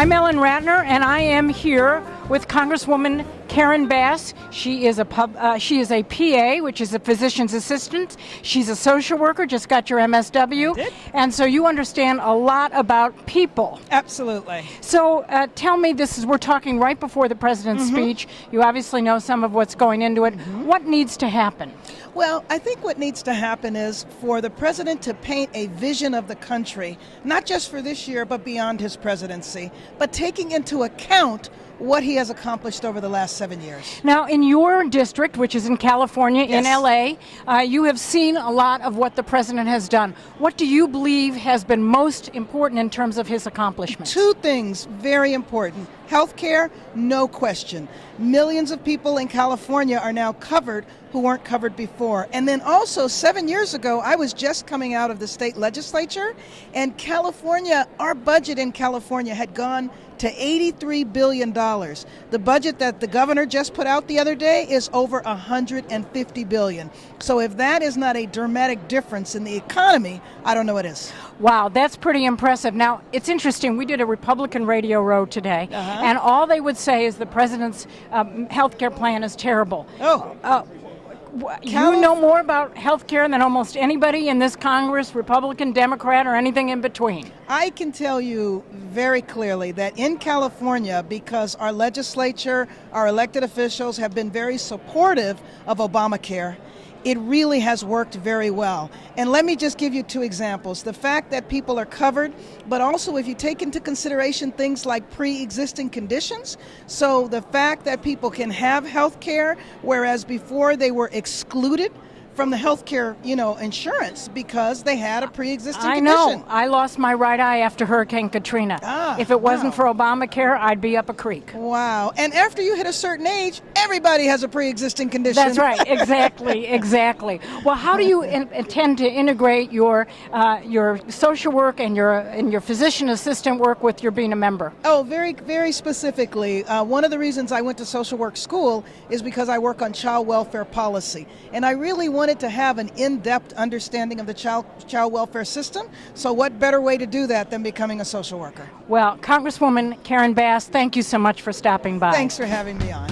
I'm Ellen Ratner, and I am here with Congresswoman Karen Bass. She is a PA, which is a physician's assistant. She's a social worker, just got your MSW. I did. And so you understand a lot about people. Absolutely. So tell me, we're talking right before the president's speech. You obviously know some of what's going into it. What needs to happen? Well, I think what needs to happen is for the president to paint a vision of the country, not just for this year, but beyond his presidency, but taking into account what he has accomplished over the last 7 years. Now, in your district, which is in California, Yes. in LA, you have seen a lot of what the president has done. What do you believe has been most important in terms of his accomplishments? Two things very important. Healthcare, no question. Millions of people in California are now covered who weren't covered before. And then also 7 years ago, I was just coming out of the state legislature, and California, our budget in California had gone to $83 billion. The budget that the governor just put out the other day is over $150 billion. So if that is not a dramatic difference in the economy, I don't know what is. Wow, that's pretty impressive. Now, it's interesting. We did a Republican radio row today, and all they would say is the president's health care plan is terrible. You know more about health care than almost anybody in this Congress, Republican, Democrat, or anything in between. I can tell you very clearly that in California, because our legislature, our elected officials have been very supportive of Obamacare, it really has worked very well. And let me just give you two examples. The fact that people are covered, but also if you take into consideration things like pre-existing conditions, so the fact that people can have health care, whereas before they were excluded from the health care, insurance because they had a pre-existing condition. I know. I lost my right eye after Hurricane Katrina. If it wasn't for Obamacare, I'd be up a creek. Wow. And after you hit a certain age, everybody has a pre-existing condition. That's right. Exactly. Well, how do you intend to integrate your social work and your physician assistant work with your being a member? Oh, very, very specifically. One of the reasons I went to social work school is because I work on child welfare policy. And I really wanted to have an in-depth understanding of the child welfare system. So what better way to do that than becoming a social worker? Well, Congresswoman Karen Bass, thank you so much for stopping by. Thanks for having me on.